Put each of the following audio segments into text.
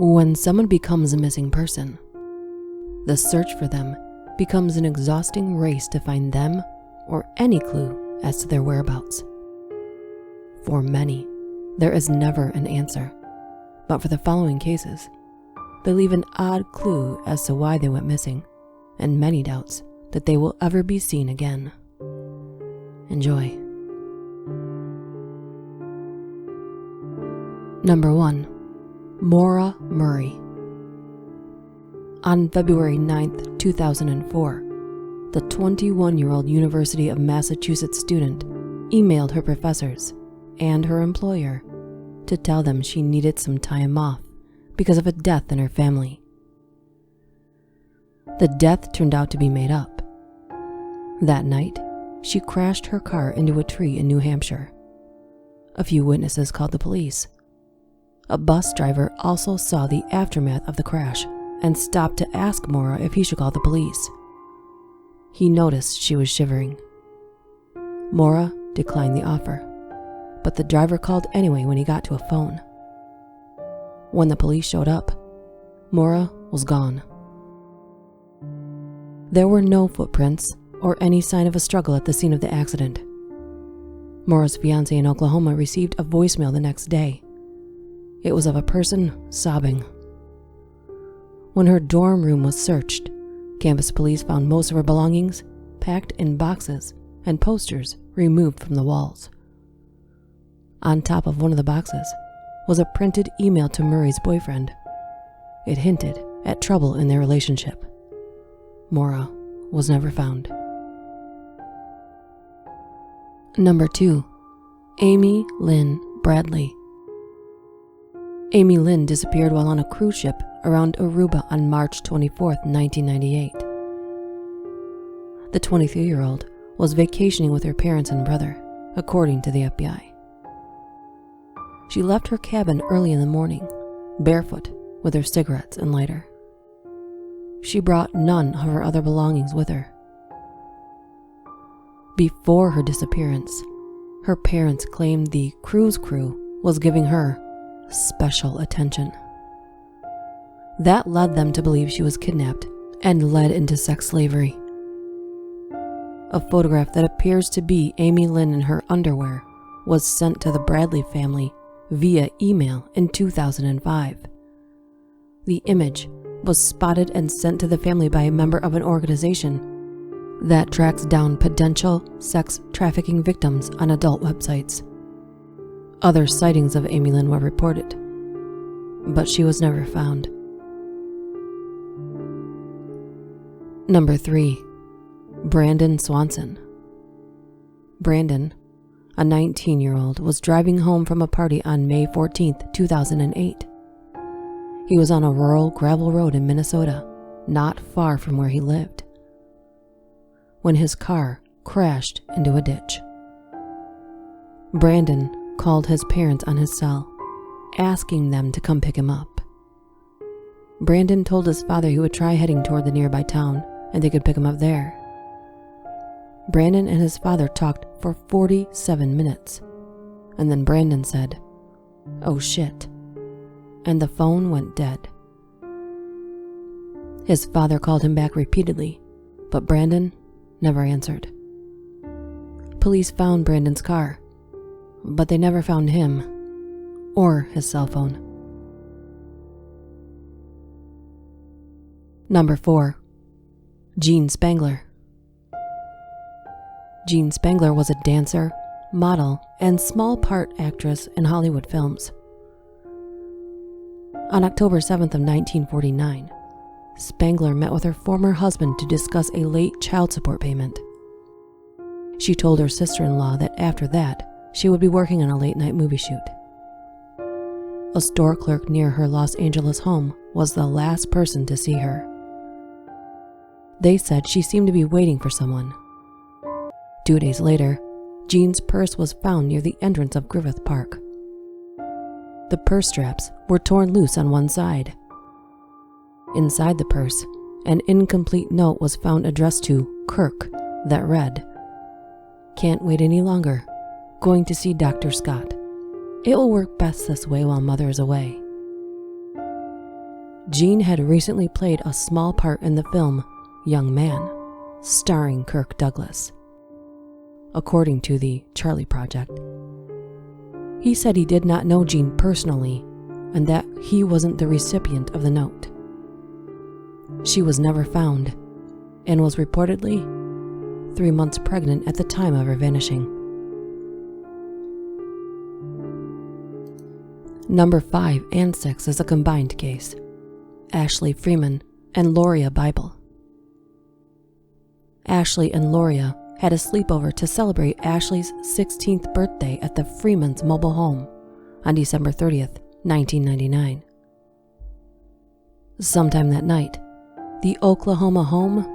When someone becomes a missing person, the search for them becomes an exhausting race to find them or any clue as to their whereabouts. For many, there is never an answer, but for the following cases, they leave an odd clue as to why they went missing, and many doubts that they will ever be seen again. Enjoy. Number 1. Maura Murray. On February 9th, 2004, the 21-year-old University of Massachusetts student emailed her professors and her employer to tell them she needed some time off because of a death in her family. The death turned out to be made up. That night, she crashed her car into a tree in New Hampshire. A few witnesses called the police. A bus driver also saw the aftermath of the crash and stopped to ask Morrow if he should call the police. He noticed she was shivering. Morrow declined the offer, but the driver called anyway when he got to a phone. When the police showed up, Morrow was gone. There were no footprints or any sign of a struggle at the scene of the accident. Morrow's fiancé in Oklahoma received a voicemail the next day. It was of a person sobbing. When her dorm room was searched, campus police found most of her belongings packed in boxes and posters removed from the walls. On top of one of the boxes was a printed email to Murray's boyfriend. It hinted at trouble in their relationship. Morrow was never found. Number 2. Amy Lynn Bradley. Amy Lynn disappeared while on a cruise ship around Aruba on March 24, 1998. The 23-year-old was vacationing with her parents and brother, according to the FBI. She left her cabin early in the morning, barefoot, with her cigarettes and lighter. She brought none of her other belongings with her. Before her disappearance, her parents claimed the cruise crew was giving her special attention. That led them to believe she was kidnapped and led into sex slavery. A photograph that appears to be Amy Lynn in her underwear was sent to the Bradley family via email in 2005. The image was spotted and sent to the family by a member of an organization that tracks down potential sex trafficking victims on adult websites. Other sightings of Amy Lynn were reported, but she was never found. Number 3. Brandon Swanson. Brandon, a 19-year-old, was driving home from a party on May 14, 2008. He was on a rural gravel road in Minnesota, not far from where he lived, when his car crashed into a ditch. Brandon called his parents on his cell, asking them to come pick him up. Brandon told his father he would try heading toward the nearby town and they could pick him up there. Brandon and his father talked for 47 minutes, and then Brandon said, "Oh shit," and the phone went dead. His father called him back repeatedly, but Brandon never answered. Police found Brandon's car, but they never found him or his cell phone. Number 4. Jean Spangler. Jean Spangler was a dancer, model, and small part actress in Hollywood films. On October 7th of 1949, Spangler met with her former husband to discuss a late child support payment. She told her sister-in-law that after that, she would be working on a late-night movie shoot. A store clerk near her Los Angeles home was the last person to see her. They said she seemed to be waiting for someone. 2 days later, Jean's purse was found near the entrance of Griffith Park. The purse straps were torn loose on one side. Inside the purse, an incomplete note was found addressed to Kirk that read, "Can't wait any longer. Going to see Dr. Scott. It will work best this way while Mother is away." Jean had recently played a small part in the film Young Man, starring Kirk Douglas. According to the Charlie Project, he said he did not know Jean personally and that he wasn't the recipient of the note. She was never found and was reportedly 3 months pregnant at the time of her vanishing. Number 5 and 6 is a combined case: Ashley Freeman and Loria Bible. Ashley and Loria had a sleepover to celebrate Ashley's 16th birthday at the Freemans' mobile home on December 30th, 1999. Sometime that night, the Oklahoma home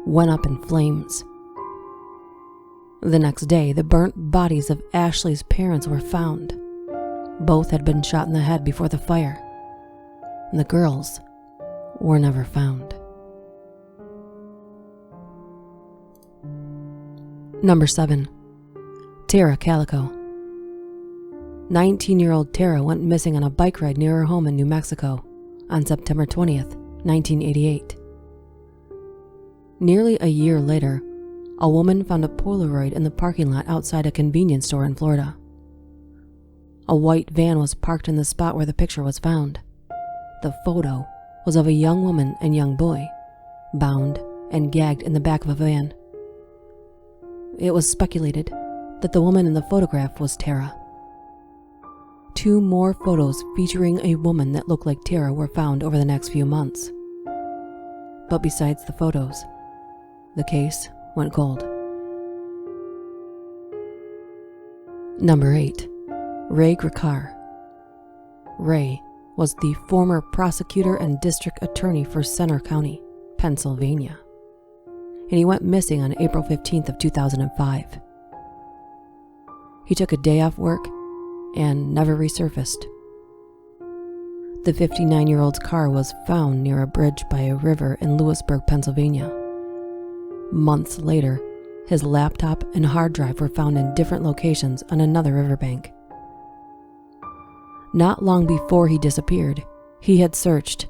went up in flames. The next day, the burnt bodies of Ashley's parents were found. Both had been shot in the head before the fire. The girls were never found. Number 7. Tara Calico. 19-year-old Tara went missing on a bike ride near her home in New Mexico on September 20th, 1988. Nearly a year later, a woman found a Polaroid in the parking lot outside a convenience store in Florida. A white van was parked in the spot where the picture was found. The photo was of a young woman and young boy, bound and gagged in the back of a van. It was speculated that the woman in the photograph was Tara. 2 more photos featuring a woman that looked like Tara were found over the next few months. But besides the photos, the case went cold. Number 8. Ray Grikar. Ray was the former prosecutor and district attorney for Center County, Pennsylvania, and he went missing on April 15th of 2005. He took a day off work and never resurfaced. The 59-year-old's car was found near a bridge by a river in Lewisburg, Pennsylvania. Months later, his laptop and hard drive were found in different locations on another riverbank. Not long before he disappeared, he had searched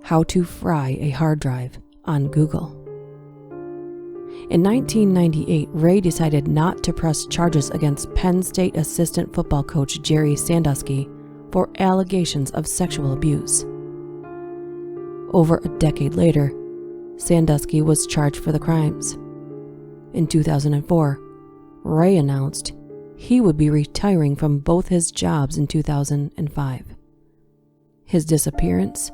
"how to fry a hard drive" on Google. In 1998, Ray decided not to press charges against Penn State assistant football coach Jerry Sandusky for allegations of sexual abuse. Over a decade later, Sandusky was charged for the crimes. In 2004, Ray announced he would be retiring from both his jobs in 2005. His disappearance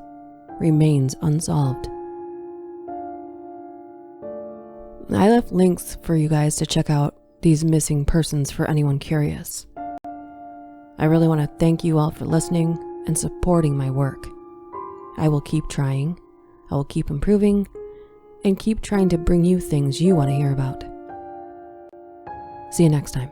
remains unsolved. I left links for you guys to check out these missing persons for anyone curious. I really want to thank you all for listening and supporting my work. I will keep trying, I will keep improving, and keep trying to bring you things you want to hear about. See you next time.